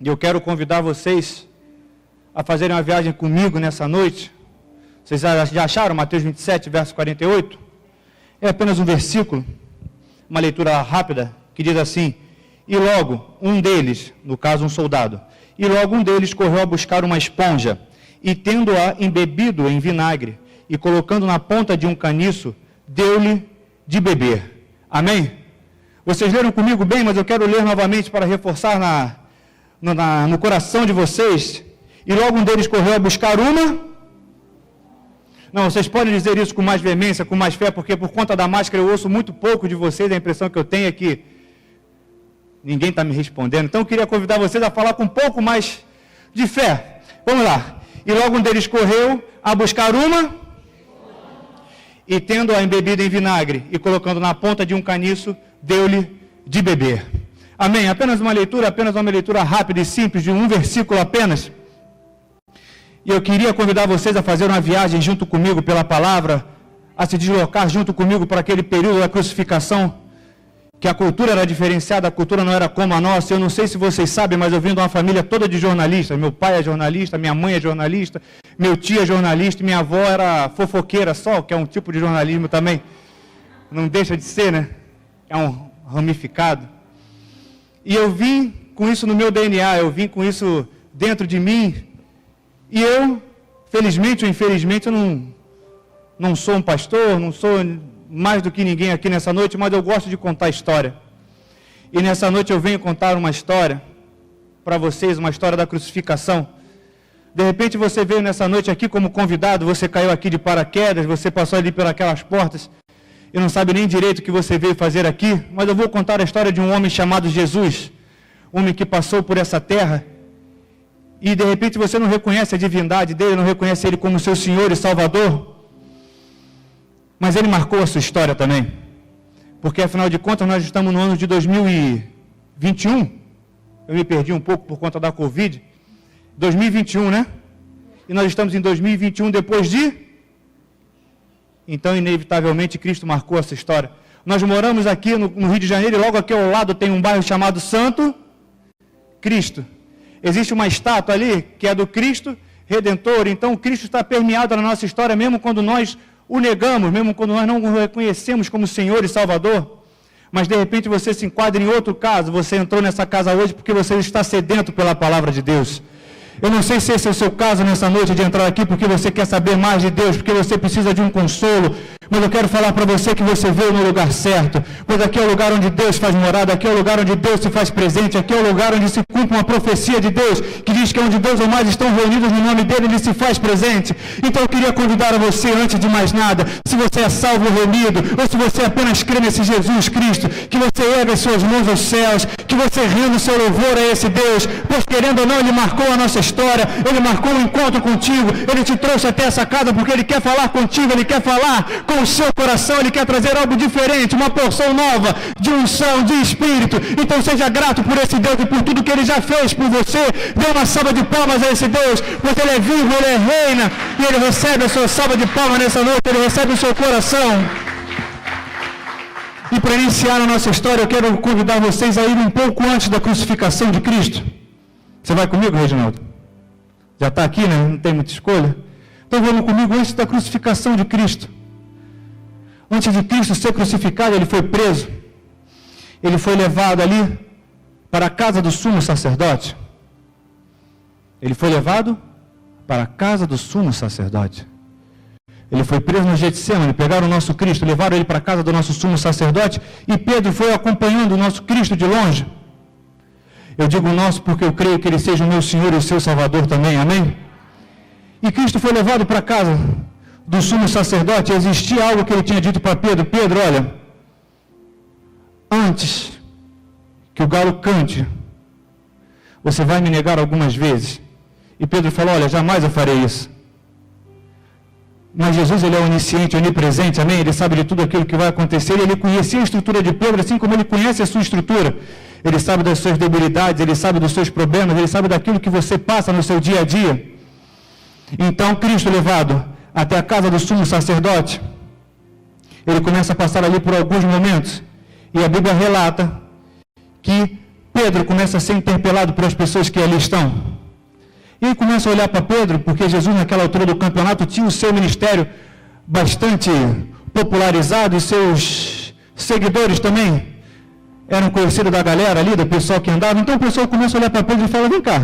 E eu quero convidar vocês a fazerem uma viagem comigo nessa noite. Vocês já acharam Mateus 27, verso 48? É apenas um versículo, uma leitura rápida, que diz assim: e logo um deles, no caso um soldado, e logo um deles correu a buscar uma esponja, e tendo-a embebido em vinagre, e colocando na ponta de um caniço, deu-lhe de beber. Amém? Vocês leram comigo bem, mas eu quero ler novamente para reforçar no coração de vocês. E logo um deles correu a buscar uma... Não, vocês podem dizer isso com mais veemência, com mais fé, porque por conta da máscara eu ouço muito pouco de vocês, a impressão que eu tenho é que ninguém está me respondendo. Então eu queria convidar vocês a falar com um pouco mais de fé. Vamos lá. E logo um deles correu a buscar uma, e tendo-a embebida em vinagre, e colocando na ponta de um caniço, deu-lhe de beber. Amém? Apenas uma leitura rápida e simples, de um versículo apenas. E eu queria convidar vocês a fazer uma viagem junto comigo pela palavra, a se deslocar junto comigo para aquele período da crucificação, que a cultura era diferenciada, a cultura não era como a nossa. Eu não sei se vocês sabem, mas eu vim de uma família toda de jornalistas. Meu pai é jornalista, minha mãe é jornalista, meu tio é jornalista, minha avó era fofoqueira só, que é um tipo de jornalismo também. Não deixa de ser, né? É um ramificado. E eu vim com isso no meu DNA, eu vim com isso dentro de mim. E eu, felizmente ou infelizmente, eu não sou um pastor, não sou mais do que ninguém aqui nessa noite, mas eu gosto de contar história. E nessa noite eu venho contar uma história para vocês, uma história da crucificação. De repente você veio nessa noite aqui como convidado, você caiu aqui de paraquedas, você passou ali por aquelas portas, e não sabe nem direito o que você veio fazer aqui, mas eu vou contar a história de um homem chamado Jesus, um homem que passou por essa terra, e de repente você não reconhece a divindade dele, não reconhece ele como seu Senhor e Salvador, mas ele marcou a sua história também, porque afinal de contas nós estamos no ano de 2021, eu me perdi um pouco por conta da Covid, 2021, né? E nós estamos em 2021 depois de... Então, inevitavelmente, Cristo marcou essa história. Nós moramos aqui no Rio de Janeiro e logo aqui ao lado tem um bairro chamado Santo Cristo. Existe uma estátua ali que é do Cristo Redentor. Então, Cristo está permeado na nossa história, mesmo quando nós o negamos, mesmo quando nós não o reconhecemos como Senhor e Salvador. Mas, de repente, você se enquadra em outro caso. Você entrou nessa casa hoje porque você está sedento pela palavra de Deus. Eu não sei se esse é o seu caso nessa noite de entrar aqui porque você quer saber mais de Deus, porque você precisa de um consolo, mas eu quero falar para você que você veio no lugar certo, pois aqui é o lugar onde Deus faz morada, aqui é o lugar onde Deus se faz presente, aqui é o lugar onde se cumpre uma profecia de Deus, que diz que onde Deus ou mais estão reunidos no nome dele, ele se faz presente. Então eu queria convidar a você, antes de mais nada, se você é salvo ou remido, ou se você apenas crê nesse Jesus Cristo, que você ergue as suas mãos aos céus, que você renda o seu louvor a esse Deus, pois querendo ou não, ele marcou a nossa história, ele marcou um encontro contigo, ele te trouxe até essa casa porque ele quer falar contigo, ele quer falar com o seu coração, ele quer trazer algo diferente, uma porção nova de unção, de espírito. Então seja grato por esse Deus e por tudo que ele já fez por você. Dê uma salva de palmas a esse Deus, pois ele é vivo, ele é reina, e ele recebe a sua salva de palmas nessa noite, ele recebe o seu coração. E para iniciar a nossa história, eu quero convidar vocês a ir um pouco antes da crucificação de Cristo. Você vai comigo, Reginaldo? Já está aqui, né? Não tem muita escolha. Então vamos comigo antes da crucificação de Cristo. Antes de Cristo ser crucificado, ele foi preso. Ele foi levado ali para a casa do sumo sacerdote. Ele foi levado para a casa do sumo sacerdote. Ele foi preso no Getsemane, pegaram o nosso Cristo, levaram ele para a casa do nosso sumo sacerdote, e Pedro foi acompanhando o nosso Cristo de longe. Eu digo nosso porque eu creio que ele seja o meu Senhor e o seu Salvador também, amém? E Cristo foi levado para a casa do sumo sacerdote. Existia algo que ele tinha dito para Pedro: Pedro, olha, antes que o galo cante, você vai me negar algumas vezes. E Pedro falou: olha, jamais eu farei isso. Mas Jesus, ele é onisciente, onipresente, amém? Ele sabe de tudo aquilo que vai acontecer, e ele conhecia a estrutura de Pedro, assim como ele conhece a sua estrutura. Ele sabe das suas debilidades, ele sabe dos seus problemas, ele sabe daquilo que você passa no seu dia a dia. Então, Cristo levado até a casa do sumo sacerdote, ele começa a passar ali por alguns momentos, e a Bíblia relata que Pedro começa a ser interpelado pelas pessoas que ali estão. E ele começa a olhar para Pedro, porque Jesus, naquela altura do campeonato, tinha o seu ministério bastante popularizado, e seus seguidores também eram conhecidos da galera ali, do pessoal que andava. Então o pessoal começa a olhar para Pedro e fala: vem cá,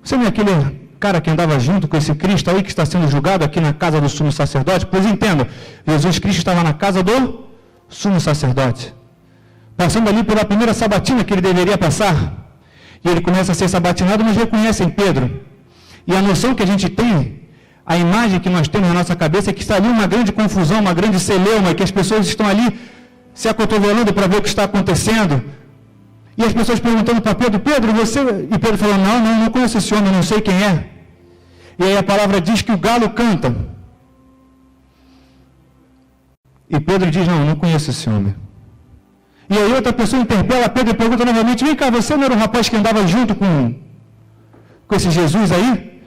você não é aquele cara que andava junto com esse Cristo aí que está sendo julgado aqui na casa do sumo sacerdote? Pois entenda, Jesus Cristo estava na casa do sumo sacerdote, passando ali pela primeira sabatina que ele deveria passar, e ele começa a ser sabatinado, mas reconhecem Pedro, e a noção que a gente tem, a imagem que nós temos na nossa cabeça é que está ali uma grande confusão, uma grande celeuma, que as pessoas estão ali se acotovelando para ver o que está acontecendo, e as pessoas perguntando para Pedro: Pedro, você... E Pedro falando: não conheço esse homem, não sei quem é. E aí a palavra diz que o galo canta, e Pedro diz: não conheço esse homem. E aí outra pessoa interpela Pedro e pergunta novamente: vem cá, você não era um rapaz que andava junto com esse Jesus aí?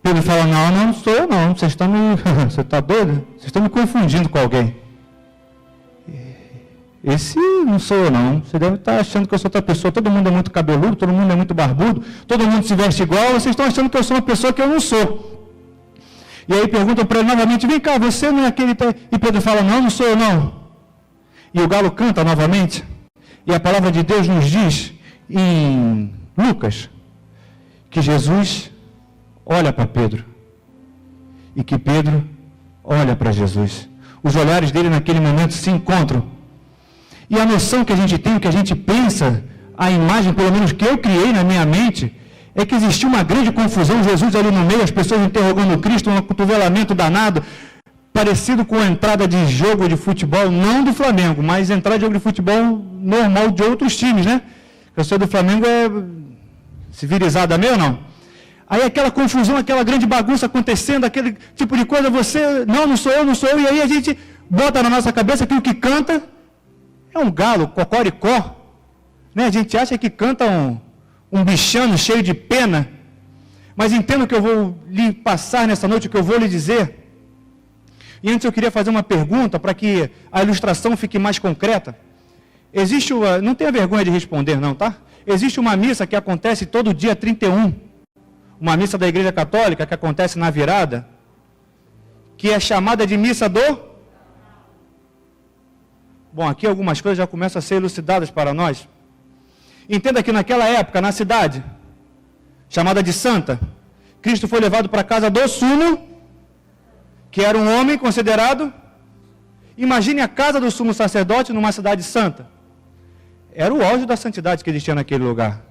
Pedro fala: não sou eu não, você está doido? Vocês estão me confundindo com alguém. Esse não sou eu não, você deve estar achando que eu sou outra pessoa. Todo mundo é muito cabeludo, todo mundo é muito barbudo, todo mundo se veste igual, vocês estão achando que eu sou uma pessoa que eu não sou. E aí perguntam para ele novamente: vem cá, você não é aquele... E Pedro fala: não sou eu não. E o galo canta novamente, e a palavra de Deus nos diz em Lucas que Jesus olha para Pedro e que Pedro olha para Jesus. Os olhares dele naquele momento se encontram, e a noção que a gente tem, o que a gente pensa, a imagem, pelo menos que eu criei na minha mente, é que existia uma grande confusão, Jesus ali no meio, as pessoas interrogando Cristo, um acotovelamento danado, parecido com a entrada de jogo de futebol, não do Flamengo, mas entrada de jogo de futebol normal de outros times, né? A pessoa do Flamengo é civilizada mesmo, não? Aí aquela confusão, aquela grande bagunça acontecendo, aquele tipo de coisa, você, não sou eu, e aí a gente bota na nossa cabeça que o que canta é um galo, cocoricó, né? A gente acha que canta um bichano cheio de pena, mas entenda o que eu vou lhe passar nessa noite, o que eu vou lhe dizer. E antes eu queria fazer uma pergunta para que a ilustração fique mais concreta. Não tenha vergonha de responder não, tá? Existe uma missa que acontece todo dia 31, uma missa da Igreja Católica que acontece na virada, que é chamada de missa do... Bom, aqui algumas coisas já começam a ser elucidadas para nós. Entenda que naquela época, na cidade, chamada de Santa, Cristo foi levado para a casa do sumo, que era um homem considerado... Imagine a casa do sumo sacerdote numa cidade santa. Era o auge da santidade que existia naquele lugar.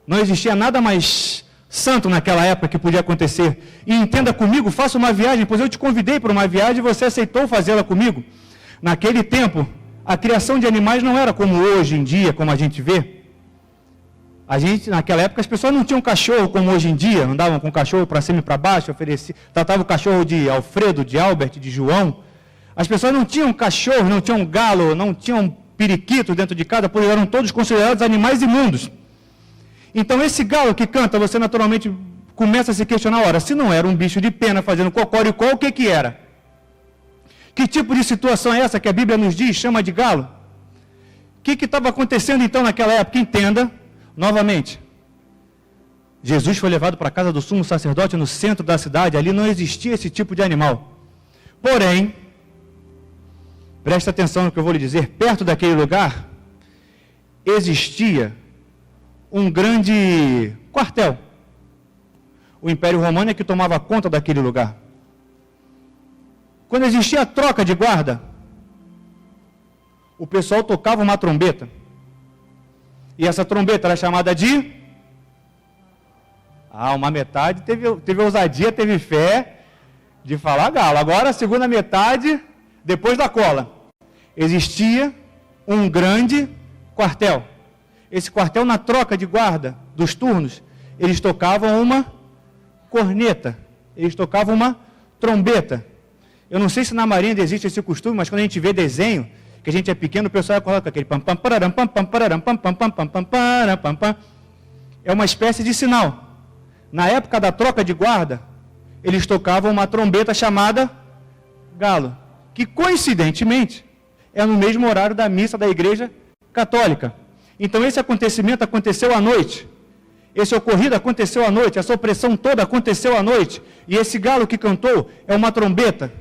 Não existia nada mais santo naquela época que podia acontecer. E entenda comigo, faça uma viagem, pois eu te convidei para uma viagem e você aceitou fazê-la comigo. Naquele tempo, a criação de animais não era como hoje em dia, como a gente vê. Naquela época, as pessoas não tinham cachorro como hoje em dia, andavam com o cachorro para cima e para baixo, tratavam o cachorro de Alfredo, de Albert, de João. As pessoas não tinham cachorro, não tinham galo, não tinham periquito dentro de casa, porque eram todos considerados animais imundos. Então, esse galo que canta, você naturalmente começa a se questionar: ora, se não era um bicho de pena fazendo cocoricó, o que era? Que tipo de situação é essa que a Bíblia nos diz, chama de galo? O que estava acontecendo então naquela época? Entenda, novamente, Jesus foi levado para a casa do sumo sacerdote no centro da cidade, ali não existia esse tipo de animal. Porém, presta atenção no que eu vou lhe dizer, perto daquele lugar, existia um grande quartel. O Império Romano é que tomava conta daquele lugar. Quando existia a troca de guarda, o pessoal tocava uma trombeta. E essa trombeta era chamada de... uma metade teve ousadia, teve fé de falar galo. Agora a segunda metade, depois da cola. Existia um grande quartel. Esse quartel, na troca de guarda dos turnos, eles tocavam uma corneta. Eles tocavam uma trombeta. Eu não sei se na Marinha existe esse costume, mas quando a gente vê desenho, que a gente é pequeno, o pessoal coloca aquele pam pam pararam pam pam pararam pam pam pam pam pam pam pam pam. É uma espécie de sinal. Na época da troca de guarda, eles tocavam uma trombeta chamada galo, que coincidentemente é no mesmo horário da missa da Igreja Católica. Então esse acontecimento aconteceu à noite. Esse ocorrido aconteceu à noite, essa opressão toda aconteceu à noite. E esse galo que cantou é uma trombeta.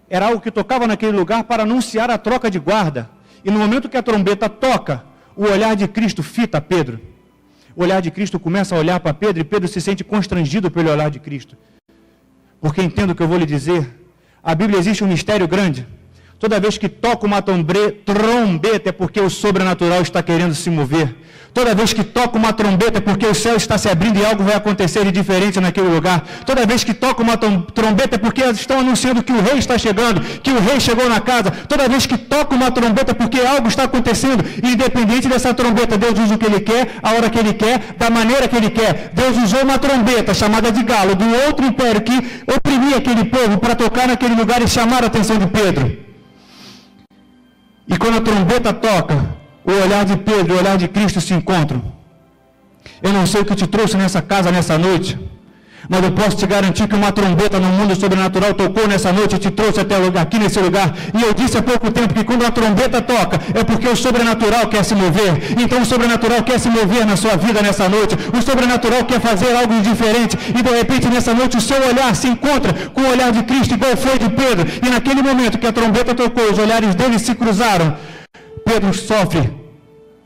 Era algo que tocava naquele lugar para anunciar a troca de guarda. E no momento que a trombeta toca, o olhar de Cristo fita Pedro. O olhar de Cristo começa a olhar para Pedro e Pedro se sente constrangido pelo olhar de Cristo. Porque entendo o que eu vou lhe dizer. A Bíblia existe um mistério grande. Toda vez que toca uma trombeta é porque o sobrenatural está querendo se mover. Toda vez que toca uma trombeta é porque o céu está se abrindo e algo vai acontecer de diferente naquele lugar. Toda vez que toca uma trombeta é porque elas estão anunciando que o rei está chegando, que o rei chegou na casa. Toda vez que toca uma trombeta é porque algo está acontecendo. E independente dessa trombeta, Deus usa o que Ele quer, a hora que Ele quer, da maneira que Ele quer. Deus usou uma trombeta chamada de galo, do outro império que oprimia aquele povo para tocar naquele lugar e chamar a atenção de Pedro. E quando a trombeta toca, o olhar de Pedro e o olhar de Cristo se encontram. Eu não sei o que te trouxe nessa casa, nessa noite, mas eu posso te garantir que uma trombeta no mundo sobrenatural tocou nessa noite e te trouxe até lugar, aqui nesse lugar. E eu disse há pouco tempo que quando a trombeta toca, é porque o sobrenatural quer se mover. Então o sobrenatural quer se mover na sua vida nessa noite. O sobrenatural quer fazer algo diferente. E de repente nessa noite o seu olhar se encontra com o olhar de Cristo, igual foi de Pedro. E naquele momento que a trombeta tocou, os olhares deles se cruzaram. Pedro sofre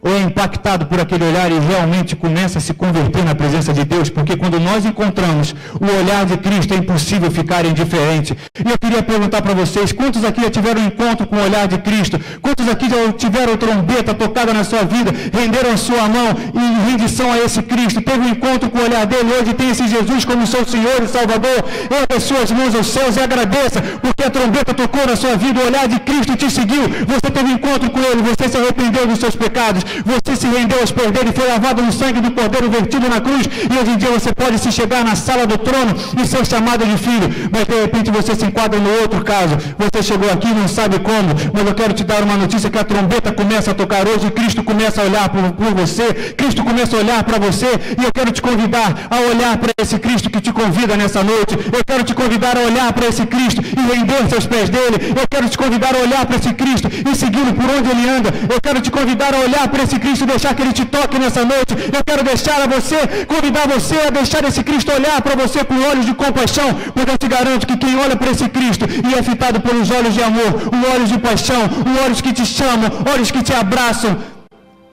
ou é impactado por aquele olhar e realmente começa a se converter na presença de Deus, porque quando nós encontramos o olhar de Cristo é impossível ficar indiferente. E eu queria perguntar para vocês, quantos aqui já tiveram encontro com o olhar de Cristo? Quantos aqui já tiveram trombeta tocada na sua vida, renderam a sua mão em rendição a esse Cristo, teve um encontro com o olhar dele, hoje tem esse Jesus como seu Senhor e Salvador? Erga as suas mãos aos céus e agradeça, porque a trombeta tocou na sua vida, o olhar de Cristo te seguiu, você teve um encontro com Ele, você se arrependeu dos seus pecados, você se rendeu aos pés dele, foi lavado no sangue do Cordeiro vertido na cruz, e hoje em dia você pode se chegar na sala do trono e ser chamado de filho, mas de repente você se enquadra no outro caso, você chegou aqui e não sabe como, mas eu quero te dar uma notícia que a trombeta começa a tocar hoje, e Cristo começa a olhar por você, Cristo começa a olhar para você, e eu quero te convidar a olhar para esse Cristo que te convida nessa noite, eu quero te convidar a olhar para esse Cristo e render seus pés dele, eu quero te convidar a olhar para esse Cristo e segui-lo por onde ele anda, eu quero te convidar a olhar para esse Cristo e deixar que Ele te toque nessa noite. Eu quero deixar a você, convidar você a deixar esse Cristo olhar para você com olhos de compaixão, porque eu te garanto que quem olha para esse Cristo e é fitado pelos olhos de amor, os olhos de paixão, os olhos que te chamam, olhos que te abraçam,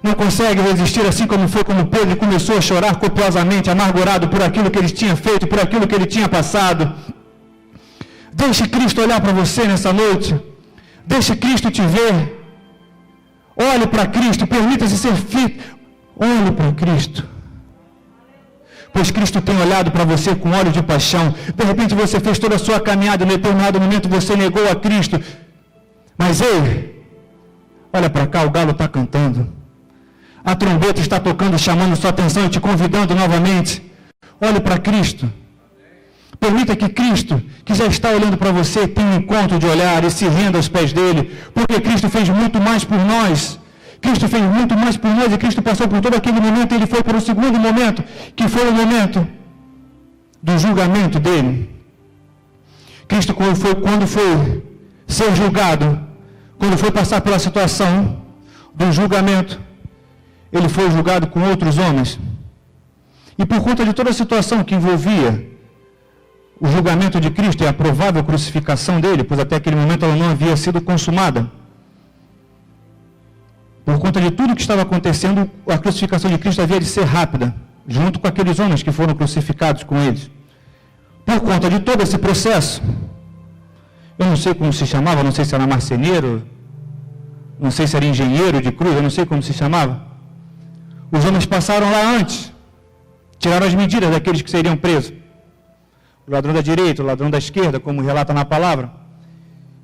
não consegue resistir, assim como foi como Pedro começou a chorar copiosamente, amargurado por aquilo que ele tinha feito, por aquilo que ele tinha passado. Deixe Cristo olhar para você nessa noite. Deixe Cristo te ver. Olhe para Cristo, permita-se ser fito. Olhe para Cristo. Pois Cristo tem olhado para você com olhos de paixão. De repente você fez toda a sua caminhada, em determinado momento você negou a Cristo. Mas ei, olha para cá, o galo está cantando. A trombeta está tocando, chamando sua atenção e te convidando novamente. Olhe para Cristo. Permita que Cristo, que já está olhando para você, tenha um encontro de olhar e se renda aos pés dele, porque Cristo fez muito mais por nós. Cristo fez muito mais por nós e Cristo passou por todo aquele momento, ele foi para o segundo momento, que foi o momento do julgamento dele. Cristo, quando foi ser julgado, quando foi passar pela situação do julgamento, ele foi julgado com outros homens. E por conta de toda a situação que envolvia o julgamento de Cristo e a provável crucificação dele, pois até aquele momento ela não havia sido consumada. Por conta de tudo que estava acontecendo, a crucificação de Cristo havia de ser rápida, junto com aqueles homens que foram crucificados com eles. Por conta de todo esse processo, eu não sei como se chamava, não sei se era marceneiro, não sei se era engenheiro de cruz, eu não sei como se chamava. Os homens passaram lá antes, tiraram as medidas daqueles que seriam presos. O ladrão da direita, o ladrão da esquerda, como relata na palavra.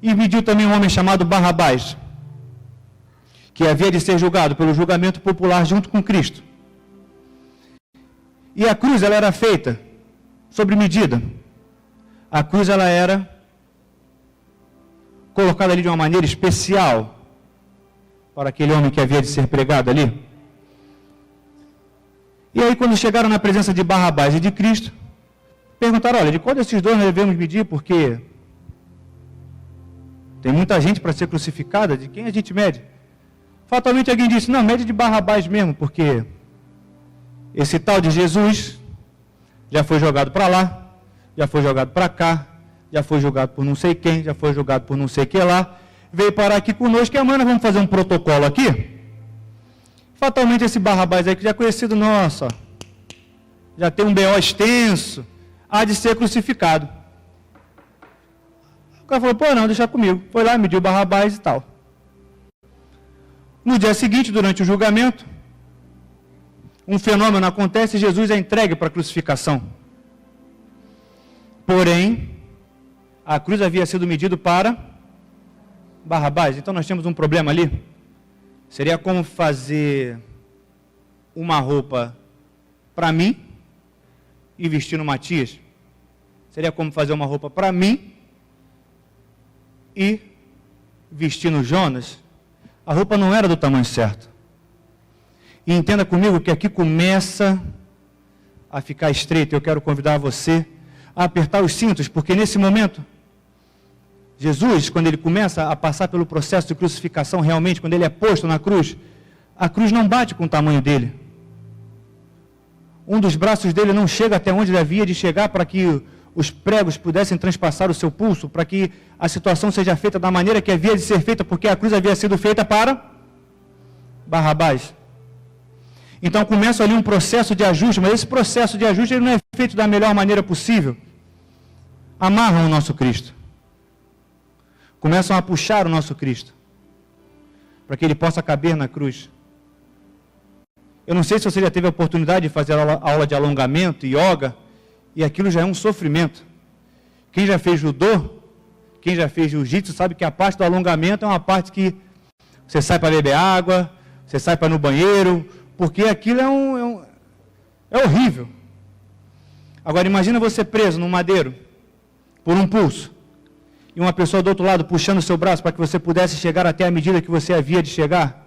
E mediu também um homem chamado Barrabás, que havia de ser julgado pelo julgamento popular junto com Cristo. E a cruz, ela era feita sobre medida. A cruz, ela era colocada ali de uma maneira especial para aquele homem que havia de ser pregado ali. E aí, quando chegaram na presença de Barrabás e de Cristo, perguntaram, olha, de qual desses dois nós devemos medir, porque tem muita gente para ser crucificada, de quem a gente mede? Fatalmente alguém disse, não, mede de Barrabás mesmo, porque esse tal de Jesus já foi jogado para lá, já foi jogado para cá, já foi julgado por não sei quem, já foi julgado por não sei que lá, veio parar aqui conosco e amanhã nós vamos fazer um protocolo aqui. Fatalmente esse Barrabás aí, que já é conhecido nosso, ó, já tem um BO extenso, há de ser crucificado. O cara falou, pô, não, deixa comigo. Foi lá, mediu Barrabás e tal. No dia seguinte, durante o julgamento, um fenômeno acontece e Jesus é entregue para a crucificação. Porém, a cruz havia sido medida para Barrabás. Então nós temos um problema ali. Seria como fazer uma roupa para mim e vestir no Matias. Seria como fazer uma roupa para mim e vestir no Jonas. A roupa não era do tamanho certo. E entenda comigo que aqui começa a ficar estreito. Eu quero convidar você a apertar os cintos, porque nesse momento, Jesus, quando ele começa a passar pelo processo de crucificação realmente, quando ele é posto na cruz, a cruz não bate com o tamanho dele. Um dos braços dele não chega até onde ele havia de chegar para que os pregos pudessem transpassar o seu pulso, para que a situação seja feita da maneira que havia de ser feita, porque a cruz havia sido feita para Barrabás. Então começa ali um processo de ajuste, mas esse processo de ajuste ele não é feito da melhor maneira possível. Amarram o nosso Cristo. Começam a puxar o nosso Cristo, para que ele possa caber na cruz. Eu não sei se você já teve a oportunidade de fazer aula de alongamento, yoga, e aquilo já é um sofrimento. Quem já fez judô, quem já fez jiu-jitsu, sabe que a parte do alongamento é uma parte que você sai para beber água, você sai para ir no banheiro, porque aquilo é horrível. Agora imagina você preso num madeiro, por um pulso, e uma pessoa do outro lado puxando o seu braço para que você pudesse chegar até a medida que você havia de chegar.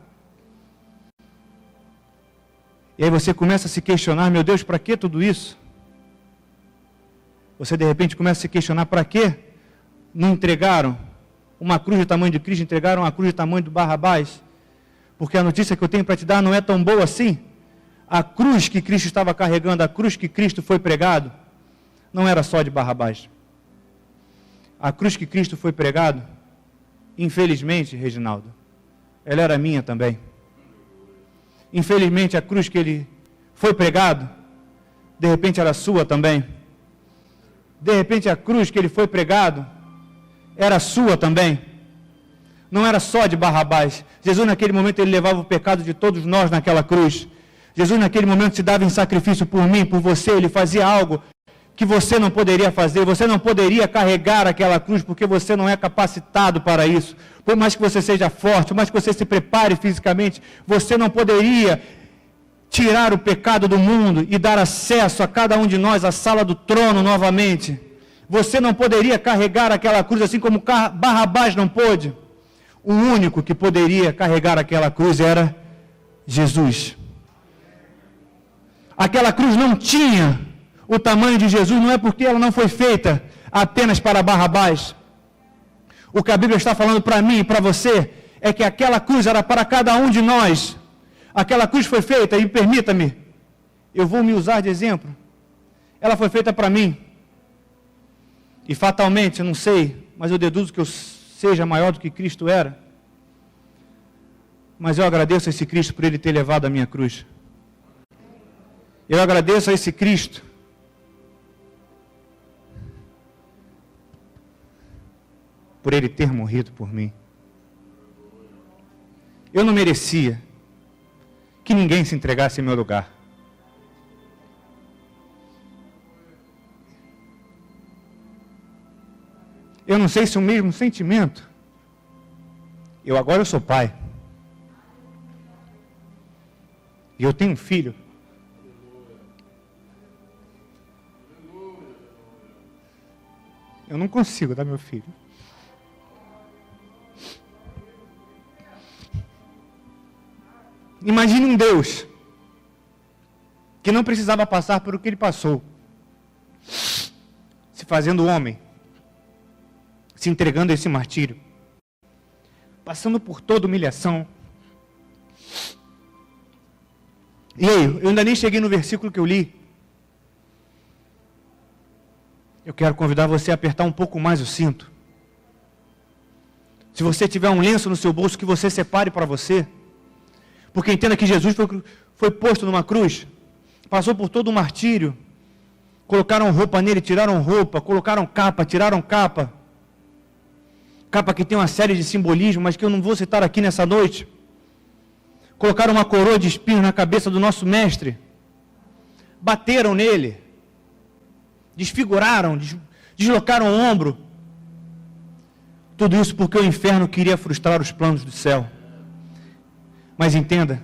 E aí você começa a se questionar, meu Deus, para que tudo isso? Você de repente começa a se questionar, para que não entregaram uma cruz do tamanho de Cristo, entregaram uma cruz do tamanho do Barrabás? Porque a notícia que eu tenho para te dar não é tão boa assim. A cruz que Cristo estava carregando, a cruz que Cristo foi pregado, não era só de Barrabás. A cruz que Cristo foi pregado, infelizmente, Reginaldo, ela era minha também. Infelizmente, a cruz que ele foi pregado, de repente era sua também. De repente, a cruz que ele foi pregado, era sua também. Não era só de Barrabás. Jesus, naquele momento, ele levava o pecado de todos nós naquela cruz. Jesus, naquele momento, se dava em sacrifício por mim, por você. Ele fazia algo que você não poderia fazer. Você não poderia carregar aquela cruz, porque você não é capacitado para isso. Por mais que você seja forte, por mais que você se prepare fisicamente, você não poderia tirar o pecado do mundo e dar acesso a cada um de nós à sala do trono novamente. Você não poderia carregar aquela cruz assim como Barrabás não pôde. O único que poderia carregar aquela cruz era Jesus. Aquela cruz não tinha o tamanho de Jesus, não é porque ela não foi feita apenas para Barrabás. O que a Bíblia está falando para mim e para você é que aquela cruz era para cada um de nós. Aquela cruz foi feita, e permita-me, eu vou me usar de exemplo. Ela foi feita para mim. E fatalmente, eu não sei, mas eu deduzo que eu seja maior do que Cristo era. Mas eu agradeço a esse Cristo por ele ter levado a minha cruz. Eu agradeço a esse Cristo por ele ter morrido por mim. Eu não merecia que ninguém se entregasse em meu lugar. Eu não sei se o mesmo sentimento. Agora eu sou pai. E eu tenho um filho. Eu não consigo dar meu filho. Imagine um Deus que não precisava passar por o que ele passou, se fazendo homem, se entregando a esse martírio, passando por toda humilhação, E aí, eu ainda nem cheguei no versículo que eu li. Eu quero convidar você a apertar um pouco mais o cinto. Se você tiver um lenço no seu bolso, que você separe para você. Porque entenda que Jesus foi posto numa cruz, passou por todo o martírio, colocaram roupa nele, tiraram roupa, colocaram capa, tiraram capa. Capa que tem uma série de simbolismos, mas que eu não vou citar aqui nessa noite. Colocaram uma coroa de espinhos na cabeça do nosso mestre. Bateram nele. Desfiguraram, deslocaram o ombro. Tudo isso porque o inferno queria frustrar os planos do céu. Mas entenda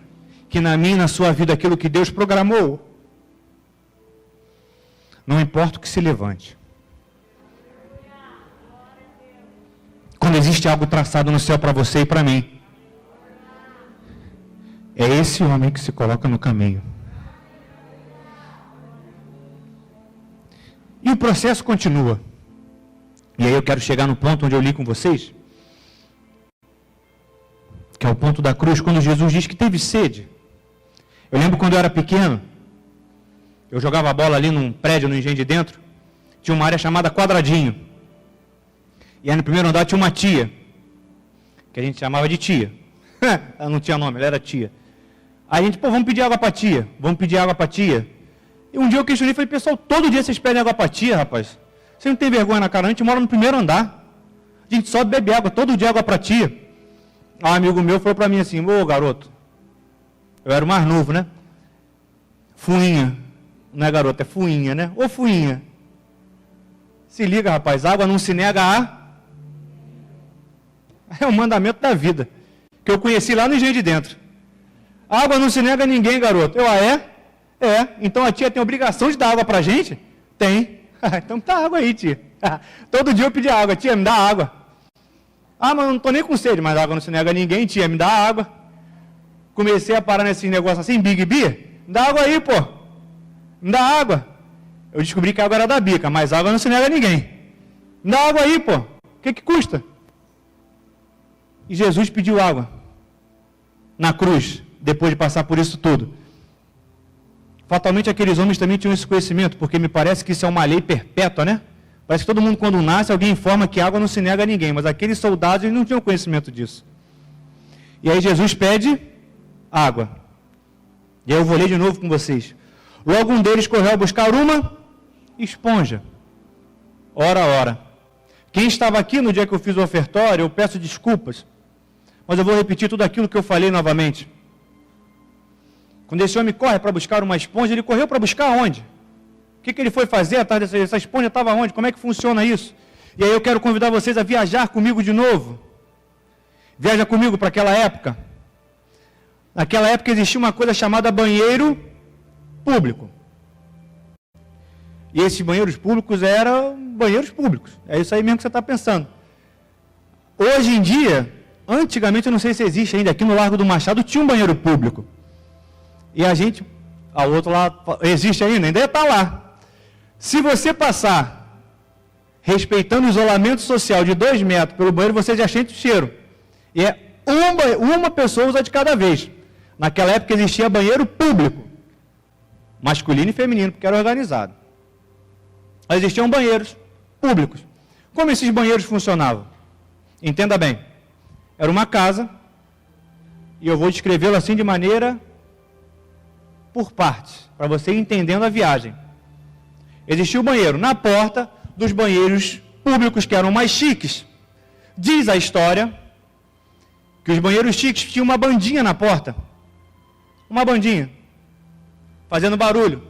que na minha e na sua vida aquilo que Deus programou, não importa o que se levante. Quando existe algo traçado no céu para você e para mim, é esse homem que se coloca no caminho. E o processo continua. E aí eu quero chegar no ponto onde eu li com vocês, que é o ponto da cruz, quando Jesus diz que teve sede. Eu lembro quando eu era pequeno, eu jogava bola ali num prédio no Engenho de Dentro, tinha uma área chamada Quadradinho. E aí no primeiro andar tinha uma tia, que a gente chamava de tia. Ela não tinha nome, ela era tia. Aí a gente, vamos pedir água para tia, vamos pedir água para tia. E um dia eu questionei, falei, pessoal, todo dia vocês pedem água para tia, rapaz? Você não tem vergonha na cara? A gente mora no primeiro andar. A gente só bebe água, todo dia água para tia. Um amigo meu falou para mim assim, ô garoto, eu era o mais novo, né? Fuinha, não é garoto, é fuinha, né? Ô fuinha, se liga, rapaz, água não se nega a... É o mandamento da vida, que eu conheci lá no Engenho de Dentro. Água não se nega a ninguém, garoto. Eu, é? É. Então a tia tem obrigação de dar água pra gente? Tem. Então tá água aí, tia. Todo dia eu pedi água. Tia, me dá água. Ah, mas eu não tô nem com sede. Mas água não se nega a ninguém. Tia, me dá água. Comecei a parar nesses negócios assim, Big Beer. Me dá água aí, pô. Me dá água. Eu descobri que a água era da bica, mas água não se nega a ninguém. Me dá água aí, pô. O que custa? E Jesus pediu água na cruz, depois de passar por isso tudo. Fatalmente aqueles homens também tinham esse conhecimento, porque me parece que isso é uma lei perpétua, né? Parece que todo mundo quando nasce, alguém informa que água não se nega a ninguém, mas aqueles soldados eles não tinham conhecimento disso. E aí Jesus pede água. E aí eu vou ler de novo com vocês. Logo um deles correu a buscar uma esponja. Ora. Quem estava aqui no dia que eu fiz o ofertório, eu peço desculpas, mas eu vou repetir tudo aquilo que eu falei novamente. Quando esse homem corre para buscar uma esponja, ele correu para buscar onde? O que ele foi fazer atrás dessa esponja? Estava onde? Como é que funciona isso? E aí eu quero convidar vocês a viajar comigo de novo. Viaja comigo para aquela época. Naquela época existia uma coisa chamada banheiro público. E esses banheiros públicos eram banheiros públicos. É isso aí mesmo que você está pensando. Hoje em dia, antigamente, eu não sei se existe ainda, aqui no Largo do Machado tinha um banheiro público. E a gente, ao outro lado, existe ainda está lá. Se você passar, respeitando o isolamento social de 2 metros pelo banheiro, você já sente o cheiro. E é uma pessoa usa de cada vez. Naquela época existia banheiro público, masculino e feminino, porque era organizado. Mas existiam banheiros públicos. Como esses banheiros funcionavam? Entenda bem. Era uma casa, e eu vou descrevê-lo assim de maneira por partes, para você ir entendendo a viagem. Existia o banheiro na porta dos banheiros públicos, que eram mais chiques. Diz a história que os banheiros chiques tinham uma bandinha na porta. Uma bandinha, fazendo barulho.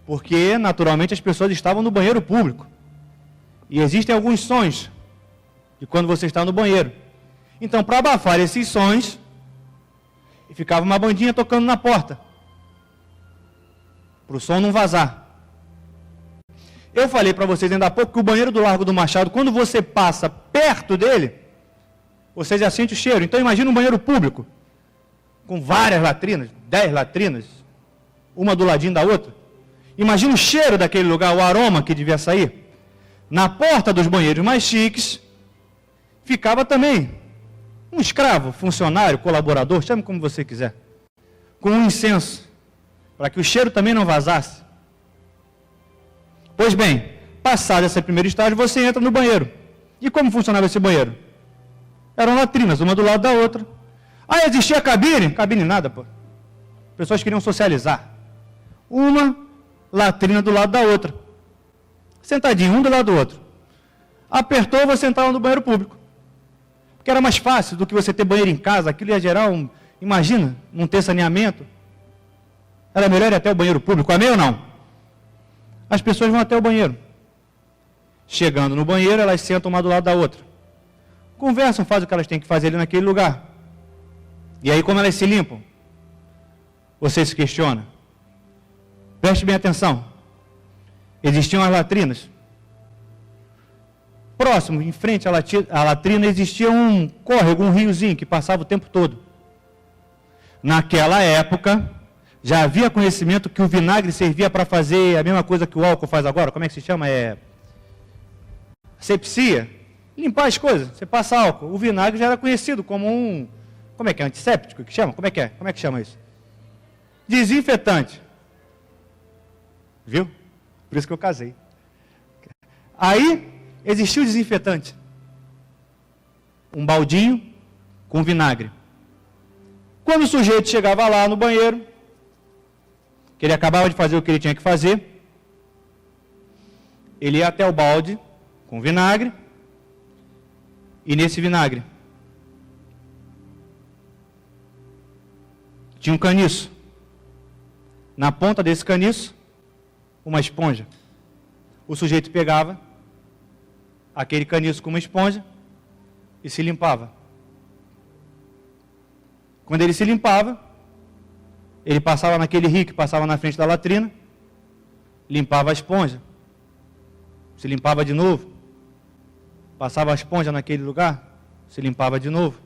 Porque, naturalmente, as pessoas estavam no banheiro público. E existem alguns sons de quando você está no banheiro. Então, para abafar esses sons, ficava uma bandinha tocando na porta, para o som não vazar. Eu falei para vocês ainda há pouco que o banheiro do Largo do Machado, quando você passa perto dele, você já sente o cheiro. Então, imagina um banheiro público, com várias latrinas, 10 latrinas, uma do ladinho da outra. Imagina o cheiro daquele lugar, o aroma que devia sair. Na porta dos banheiros mais chiques, ficava também um escravo, funcionário, colaborador, chame como você quiser. com um incenso, para que o cheiro também não vazasse. Pois bem, passado esse primeiro estágio, você entra no banheiro. E como funcionava esse banheiro? Eram latrinas, uma do lado da outra. Ah, existia cabine? Cabine nada, pô. Pessoas queriam socializar. Uma latrina do lado da outra. Sentadinho, um do lado do outro. Apertou, você entrava no banheiro público. Porque era mais fácil do que você ter banheiro em casa. Aquilo ia gerar imagina, não ter saneamento. Era melhor ir até o banheiro público, amém ou não? As pessoas vão até o banheiro. Chegando no banheiro, elas sentam uma do lado da outra. Conversam, fazem o que elas têm que fazer ali naquele lugar. E aí, como elas se limpam? Você se questiona. Preste bem atenção. Existiam as latrinas. Próximo, em frente à latrina, existia um córrego, um riozinho que passava o tempo todo. Naquela época, já havia conhecimento que o vinagre servia para fazer a mesma coisa que o álcool faz agora. Como é que se chama? Asepsia. Limpar as coisas. Você passa álcool. O vinagre já era conhecido como um... Como é que é? Antisséptico que chama? Como é que é? Como é que chama isso? Desinfetante. Viu? Por isso que eu casei. Aí, existia o desinfetante. Um baldinho com vinagre. Quando o sujeito chegava lá no banheiro, que ele acabava de fazer o que ele tinha que fazer, ele ia até o balde com vinagre, e nesse vinagre tinha um caniço. Na ponta desse caniço, uma esponja. O sujeito pegava aquele caniço com uma esponja e se limpava. Quando ele se limpava, ele passava naquele rio que passava na frente da latrina, limpava a esponja, se limpava de novo, passava a esponja naquele lugar, se limpava de novo,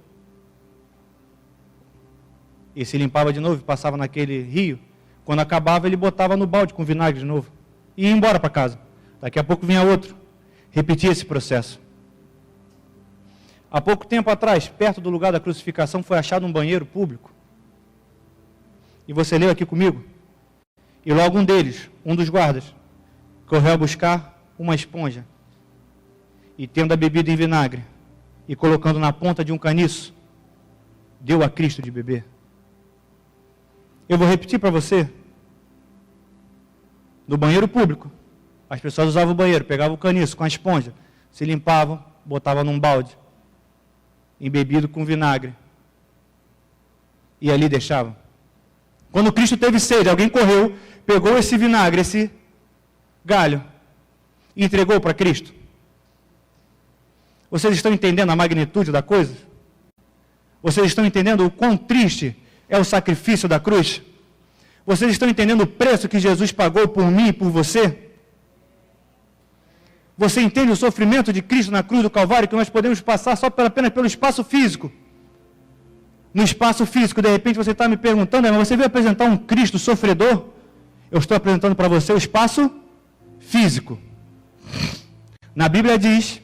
e se limpava de novo e passava naquele rio. Quando acabava, ele botava no balde com vinagre de novo e ia embora para casa. Daqui a pouco vinha outro, repetia esse processo. Há pouco tempo atrás, perto do lugar da crucificação, foi achado um banheiro público. E você leu aqui comigo? E logo um deles, um dos guardas, correu a buscar uma esponja. E tendo a bebida em vinagre, e colocando na ponta de um caniço, deu a Cristo de beber. Eu vou repetir para você. No banheiro público, as pessoas usavam o banheiro, pegavam o caniço com a esponja, se limpavam, botavam num balde, embebido com vinagre, e ali deixavam. Quando Cristo teve sede, alguém correu, pegou esse vinagre, esse galho, e entregou para Cristo. Vocês estão entendendo a magnitude da coisa? Vocês estão entendendo o quão triste é o sacrifício da cruz? Vocês estão entendendo o preço que Jesus pagou por mim e por você? Você entende o sofrimento de Cristo na cruz do Calvário, que nós podemos passar só apenas pelo espaço físico? No espaço físico, de repente você está me perguntando, mas você veio apresentar um Cristo sofredor? Eu estou apresentando para você o espaço físico. Na Bíblia diz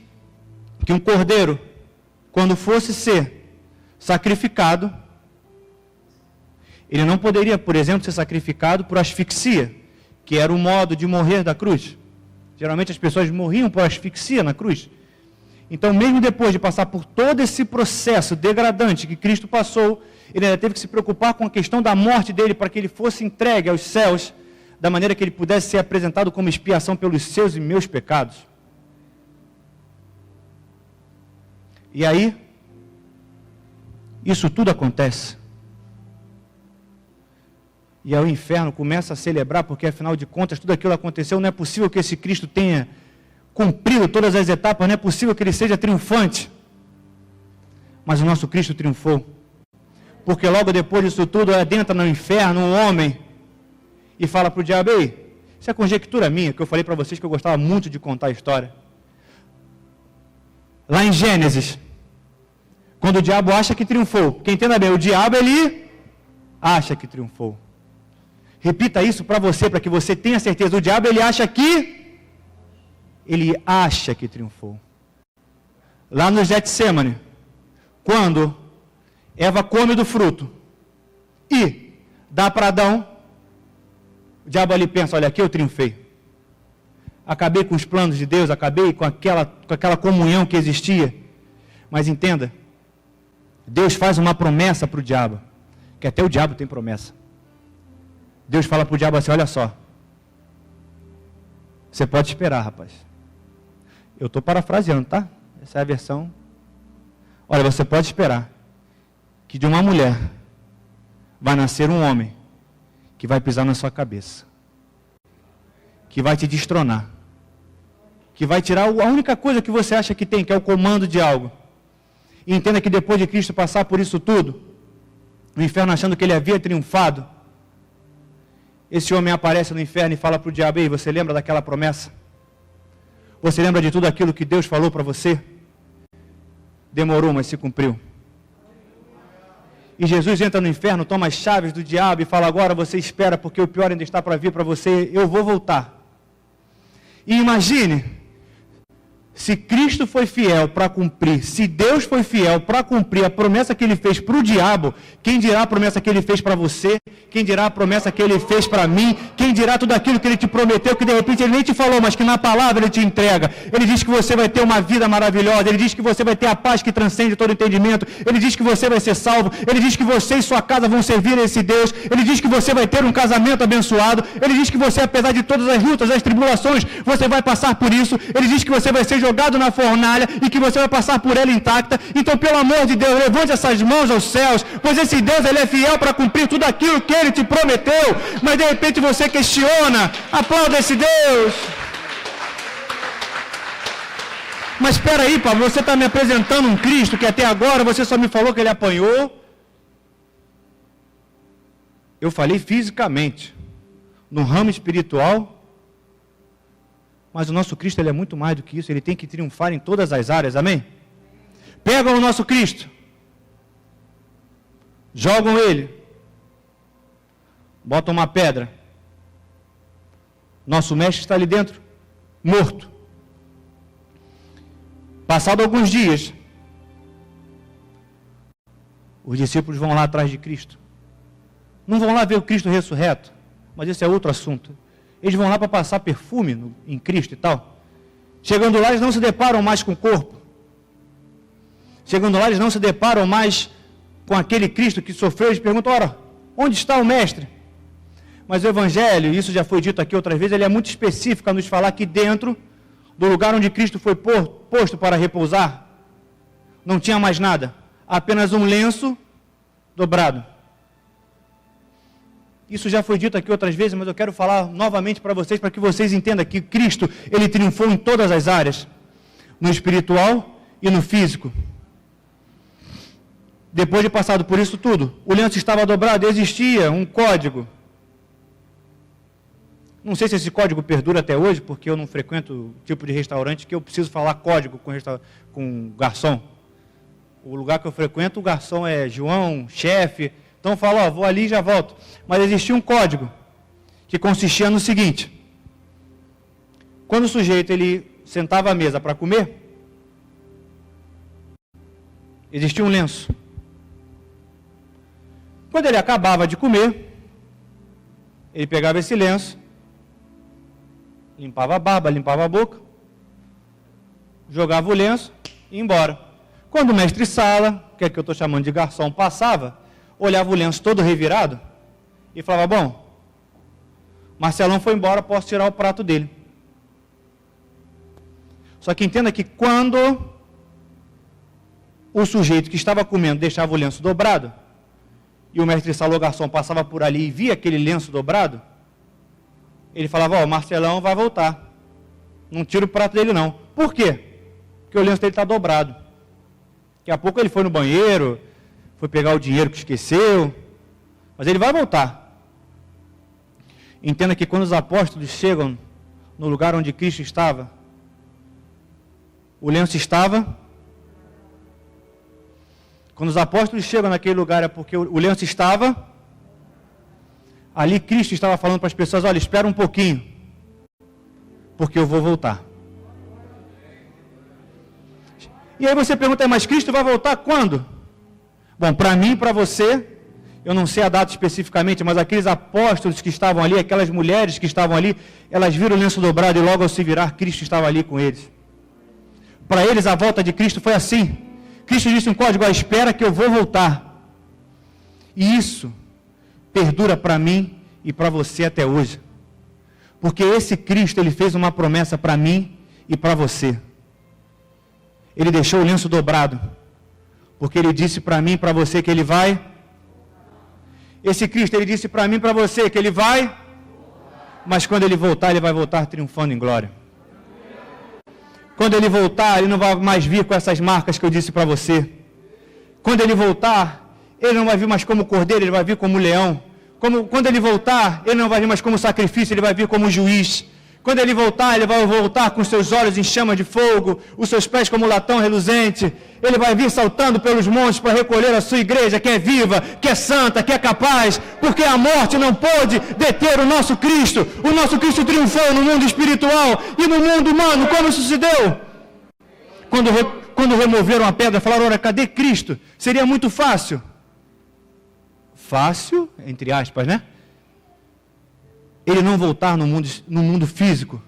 que um cordeiro, quando fosse ser sacrificado, ele não poderia, por exemplo, ser sacrificado por asfixia, que era o modo de morrer da cruz. Geralmente as pessoas morriam por asfixia na cruz. Então, mesmo depois de passar por todo esse processo degradante que Cristo passou, ele ainda teve que se preocupar com a questão da morte dele, para que ele fosse entregue aos céus, da maneira que ele pudesse ser apresentado como expiação pelos seus e meus pecados. E aí, isso tudo acontece. E aí o inferno começa a celebrar, porque afinal de contas tudo aquilo aconteceu. Não é possível que esse Cristo tenha cumprido todas as etapas, não é possível que ele seja triunfante. Mas o nosso Cristo triunfou. Porque logo depois disso tudo, adentra no inferno um homem e fala para o diabo: ei, isso é conjectura minha, que eu falei para vocês que eu gostava muito de contar a história. Lá em Gênesis, quando o diabo acha que triunfou, quem entenda bem, o diabo ele acha que triunfou. Repita isso para você, para que você tenha certeza. O diabo ele acha que triunfou. Lá no Getsemane, quando Eva come do fruto e dá para Adão, o diabo ali pensa, olha, aqui eu triunfei. Acabei com os planos de Deus, acabei com aquela comunhão que existia. Mas entenda, Deus faz uma promessa para o diabo, que até o diabo tem promessa. Deus fala para o diabo assim, olha só, você pode esperar, rapaz. Eu estou parafraseando, tá? Essa é a versão. Olha, você pode esperar que de uma mulher vai nascer um homem que vai pisar na sua cabeça, que vai te destronar, que vai tirar a única coisa que você acha que tem, que é o comando de algo. E entenda que depois de Cristo passar por isso tudo, o inferno achando que ele havia triunfado, esse homem aparece no inferno e fala para o diabo, ei, você lembra daquela promessa? Você lembra de tudo aquilo que Deus falou para você? Demorou, mas se cumpriu. E Jesus entra no inferno, toma as chaves do diabo e fala, agora você espera, porque o pior ainda está para vir para você, eu vou voltar. E imagine, se Cristo foi fiel para cumprir, se Deus foi fiel para cumprir a promessa que Ele fez para o diabo, quem dirá a promessa que Ele fez para você? Quem dirá a promessa que Ele fez para mim? Quem dirá tudo aquilo que Ele te prometeu, que de repente Ele nem te falou, mas que na palavra Ele te entrega? Ele diz que você vai ter uma vida maravilhosa, Ele diz que você vai ter a paz que transcende todo entendimento, Ele diz que você vai ser salvo, Ele diz que você e sua casa vão servir a esse Deus, Ele diz que você vai ter um casamento abençoado, Ele diz que você, apesar de todas as lutas, as tribulações, você vai passar por isso, Ele diz que você vai ser jogado na fornalha e que você vai passar por ela intacta. Então, pelo amor de Deus, levante essas mãos aos céus, pois esse Deus, Ele é fiel para cumprir tudo aquilo que Ele te prometeu, mas de repente você questiona, aplauda esse Deus. Mas espera aí, Pablo, você está me apresentando um Cristo que até agora você só me falou que Ele apanhou. Eu falei fisicamente, no ramo espiritual. Mas o nosso Cristo, Ele é muito mais do que isso. Ele tem que triunfar em todas as áreas, amém? Pegam o nosso Cristo, jogam Ele, botam uma pedra. Nosso mestre está ali dentro, morto. Passado alguns dias, os discípulos vão lá atrás de Cristo. Não vão lá ver o Cristo ressurreto, mas esse é outro assunto. Eles vão lá para passar perfume em Cristo e tal. Chegando lá, eles não se deparam mais com o corpo. Chegando lá, eles não se deparam mais com aquele Cristo que sofreu. Eles perguntam, ora, onde está o Mestre? Mas o Evangelho, isso já foi dito aqui outras vezes, ele é muito específico a nos falar que dentro do lugar onde Cristo foi posto para repousar, não tinha mais nada. Apenas um lenço dobrado. Isso já foi dito aqui outras vezes, mas eu quero falar novamente para vocês, para que vocês entendam que Cristo, Ele triunfou em todas as áreas, no espiritual e no físico. Depois de passado por isso tudo, o lenço estava dobrado, existia um código. Não sei se esse código perdura até hoje, porque eu não frequento o tipo de restaurante que eu preciso falar código com garçom. O lugar que eu frequento, o garçom é João, chefe. Então eu falo, ó, vou ali e já volto. Mas existia um código que consistia no seguinte: quando o sujeito ele sentava à mesa para comer, existia um lenço. Quando ele acabava de comer, ele pegava esse lenço, limpava a barba, limpava a boca, jogava o lenço e ia embora. Quando o mestre sala, que é que eu estou chamando de garçom, passava, olhava o lenço todo revirado e falava, bom, Marcelão foi embora, posso tirar o prato dele. Só que entenda que quando o sujeito que estava comendo deixava o lenço dobrado, e o mestre sala ou garçom passava por ali e via aquele lenço dobrado, ele falava, ó, Marcelão vai voltar, não tira o prato dele não. Por quê? Porque o lenço dele está dobrado. Daqui a pouco ele foi no banheiro, foi pegar o dinheiro que esqueceu, mas ele vai voltar. Entenda que quando os apóstolos chegam no lugar onde Cristo estava, o lenço estava. Quando os apóstolos chegam naquele lugar é porque o lenço estava. Ali Cristo estava falando para as pessoas, olha, espera um pouquinho, porque eu vou voltar. E aí você pergunta, mas Cristo vai voltar quando? Bom, para mim e para você, eu não sei a data especificamente, mas aqueles apóstolos que estavam ali, aquelas mulheres que estavam ali, elas viram o lenço dobrado e logo ao se virar, Cristo estava ali com eles. Para eles, a volta de Cristo foi assim. Cristo disse um código: à espera que eu vou voltar. E isso perdura para mim e para você até hoje. Porque esse Cristo, ele fez uma promessa para mim e para você. Ele deixou o lenço dobrado, porque ele disse para mim e para você que ele vai. Esse Cristo, ele disse para mim e para você que ele vai, mas quando ele voltar, ele vai voltar triunfando em glória. Quando ele voltar, ele não vai mais vir com essas marcas que eu disse para você. Quando ele voltar, ele não vai vir mais como cordeiro, ele vai vir como leão. Quando ele voltar, ele não vai vir mais como sacrifício, ele vai vir como juiz. Quando ele vai voltar com seus olhos em chama de fogo, os seus pés como latão reluzente. Ele vai vir saltando pelos montes para recolher a sua igreja, que é viva, que é santa, que é capaz, porque a morte não pôde deter o nosso Cristo. O nosso Cristo triunfou no mundo espiritual e no mundo humano. Como isso se deu? Quando removeram a pedra, falaram: ora, cadê Cristo? Seria muito fácil. Fácil, entre aspas, né? Ele não voltar no mundo físico,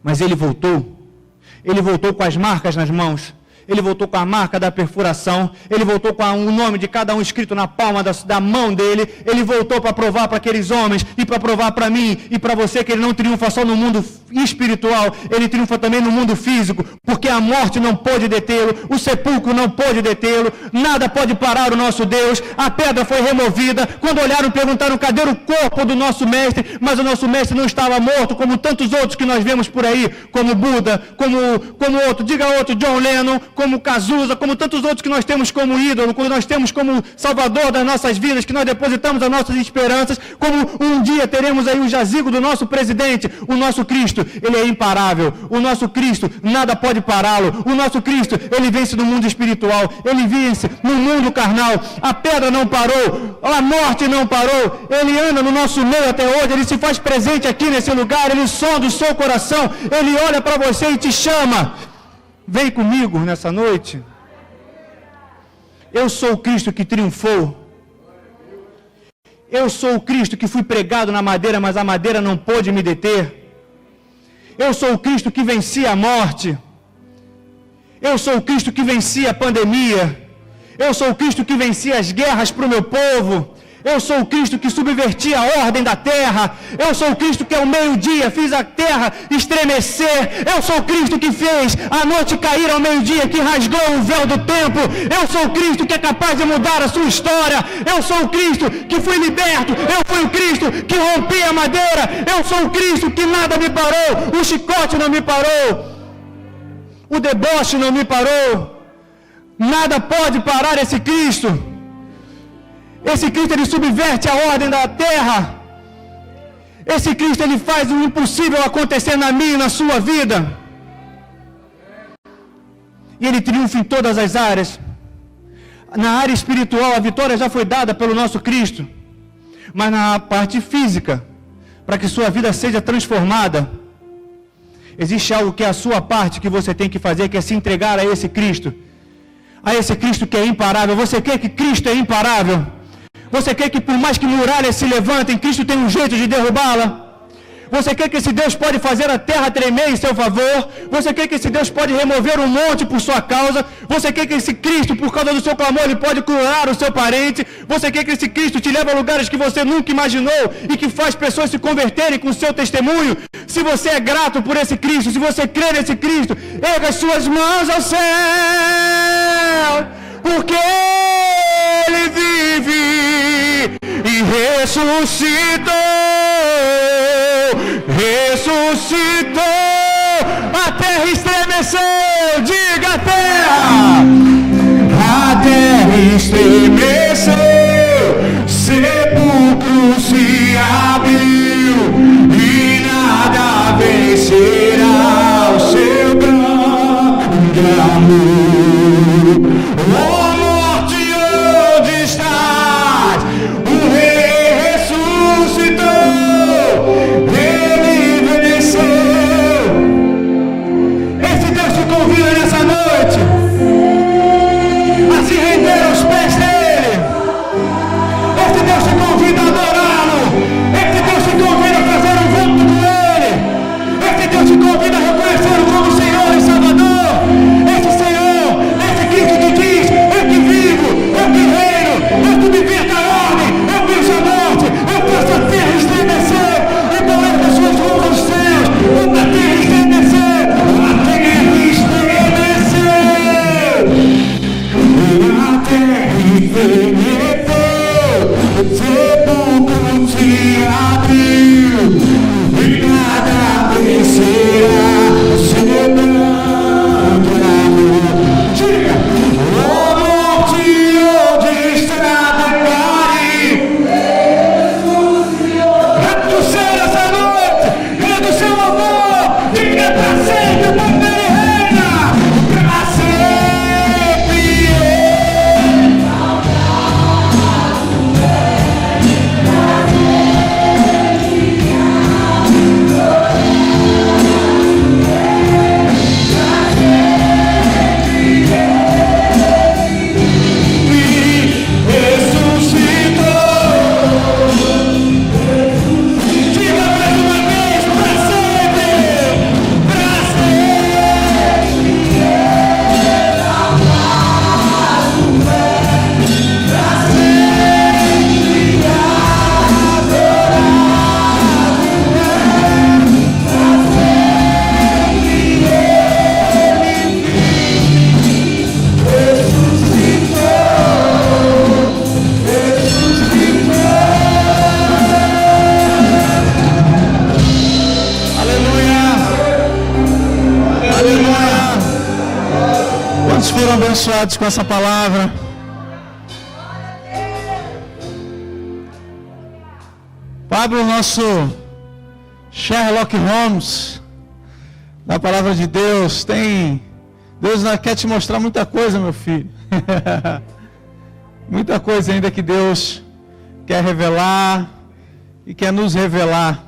mas ele voltou com as marcas nas mãos, ele voltou com a marca da perfuração, ele voltou com o nome de cada um escrito na palma da mão dele, ele voltou para provar para aqueles homens, e para provar para mim e para você, que ele não triunfa só no mundo espiritual, ele triunfa também no mundo físico, porque a morte não pôde detê-lo, o sepulcro não pôde detê-lo, nada pode parar o nosso Deus. A pedra foi removida, quando olharam perguntaram: cadê o corpo do nosso mestre? Mas o nosso mestre não estava morto, como tantos outros que nós vemos por aí, como Buda, como outro, diga outro, John Lennon, como Cazuza, como tantos outros que nós temos como ídolo, que nós temos como salvador das nossas vidas, que nós depositamos as nossas esperanças, como um dia teremos aí o jazigo do nosso presidente. O nosso Cristo, ele é imparável. O nosso Cristo, nada pode pará-lo. O nosso Cristo, ele vence no mundo espiritual, ele vence no mundo carnal. A pedra não parou, a morte não parou, ele anda no nosso meio até hoje, ele se faz presente aqui nesse lugar, ele sonda o seu coração, ele olha para você e te chama. Vem comigo nessa noite. Eu sou o Cristo que triunfou. Eu sou o Cristo que fui pregado na madeira, mas a madeira não pôde me deter. Eu sou o Cristo que vencia a morte. Eu sou o Cristo que vencia a pandemia. Eu sou o Cristo que vencia as guerras para o meu povo. Eu sou o Cristo que subvertia a ordem da terra. Eu sou o Cristo que ao meio-dia fiz a terra estremecer. Eu sou o Cristo que fez a noite cair ao meio-dia, que rasgou o véu do templo. Eu sou o Cristo que é capaz de mudar a sua história. Eu sou o Cristo que fui liberto. Eu fui o Cristo que rompi a madeira. Eu sou o Cristo que nada me parou. O chicote não me parou. O deboche não me parou. Nada pode parar esse Cristo. Esse Cristo, ele subverte a ordem da terra. Esse Cristo, ele faz o impossível acontecer na minha e na sua vida. E ele triunfa em todas as áreas. Na área espiritual, a vitória já foi dada pelo nosso Cristo. Mas na parte física, para que sua vida seja transformada, existe algo que é a sua parte que você tem que fazer, que é se entregar a esse Cristo. A esse Cristo que é imparável. Você quer que Cristo é imparável? Você quer que por mais que muralhas se levantem, Cristo tem um jeito de derrubá-la? Você quer que esse Deus pode fazer a terra tremer em seu favor? Você quer que esse Deus pode remover um monte por sua causa? Você quer que esse Cristo, por causa do seu clamor, ele pode curar o seu parente? Você quer que esse Cristo te leve a lugares que você nunca imaginou e que faz pessoas se converterem com o seu testemunho? Se você é grato por esse Cristo, se você crê nesse Cristo, erga as suas mãos ao céu, porque ele vive e ressuscitou, a terra estremeceu, diga a terra estremeceu, sepulcro se abriu e nada vencerá o seu grande amor. foram abençoados com essa palavra? Pablo, nosso Sherlock Holmes da palavra de Deus, Deus quer te mostrar muita coisa, meu filho. Muita coisa ainda que Deus quer revelar e quer nos revelar.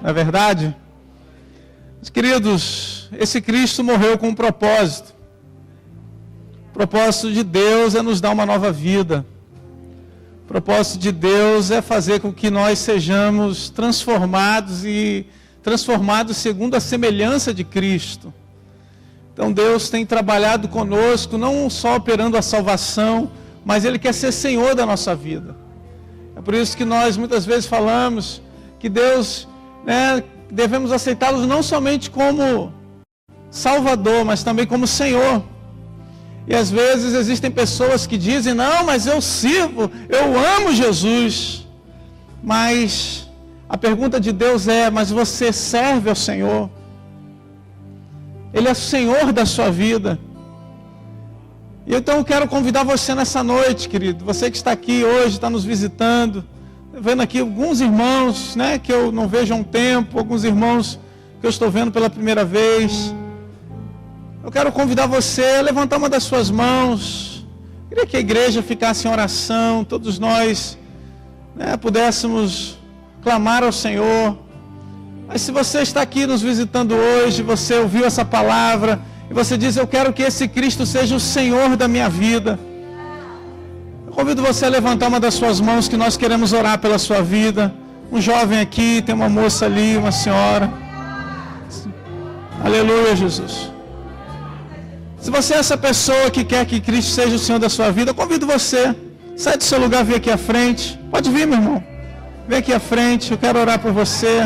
Não é verdade? Mas, queridos, esse Cristo morreu com um propósito. O propósito de Deus é nos dar uma nova vida. O propósito de Deus é fazer com que nós sejamos transformados segundo a semelhança de Cristo. Então Deus tem trabalhado conosco, não só operando a salvação, mas Ele quer ser Senhor da nossa vida. É por isso que nós muitas vezes falamos que Deus, devemos aceitá-lo não somente como Salvador, mas também como Senhor. E às vezes existem pessoas que dizem, não, mas eu sirvo, eu amo Jesus. Mas a pergunta de Deus é, mas você serve ao Senhor? Ele é o Senhor da sua vida. E então eu quero convidar você nessa noite, querido. Você que está aqui hoje, está nos visitando. Vendo aqui alguns irmãos, que eu não vejo há um tempo. Alguns irmãos que eu estou vendo pela primeira vez. Eu quero convidar você a levantar uma das suas mãos. Queria que a igreja ficasse em oração. Todos nós pudéssemos clamar ao Senhor. Mas se você está aqui nos visitando hoje, você ouviu essa palavra e você diz, eu quero que esse Cristo seja o Senhor da minha vida. Eu convido você a levantar uma das suas mãos, que nós queremos orar pela sua vida. Um jovem aqui, tem uma moça ali, uma senhora. Aleluia, Jesus. Se você é essa pessoa que quer que Cristo seja o Senhor da sua vida, eu convido você, sai do seu lugar, vem aqui à frente. Pode vir, meu irmão. Vem aqui à frente, eu quero orar por você.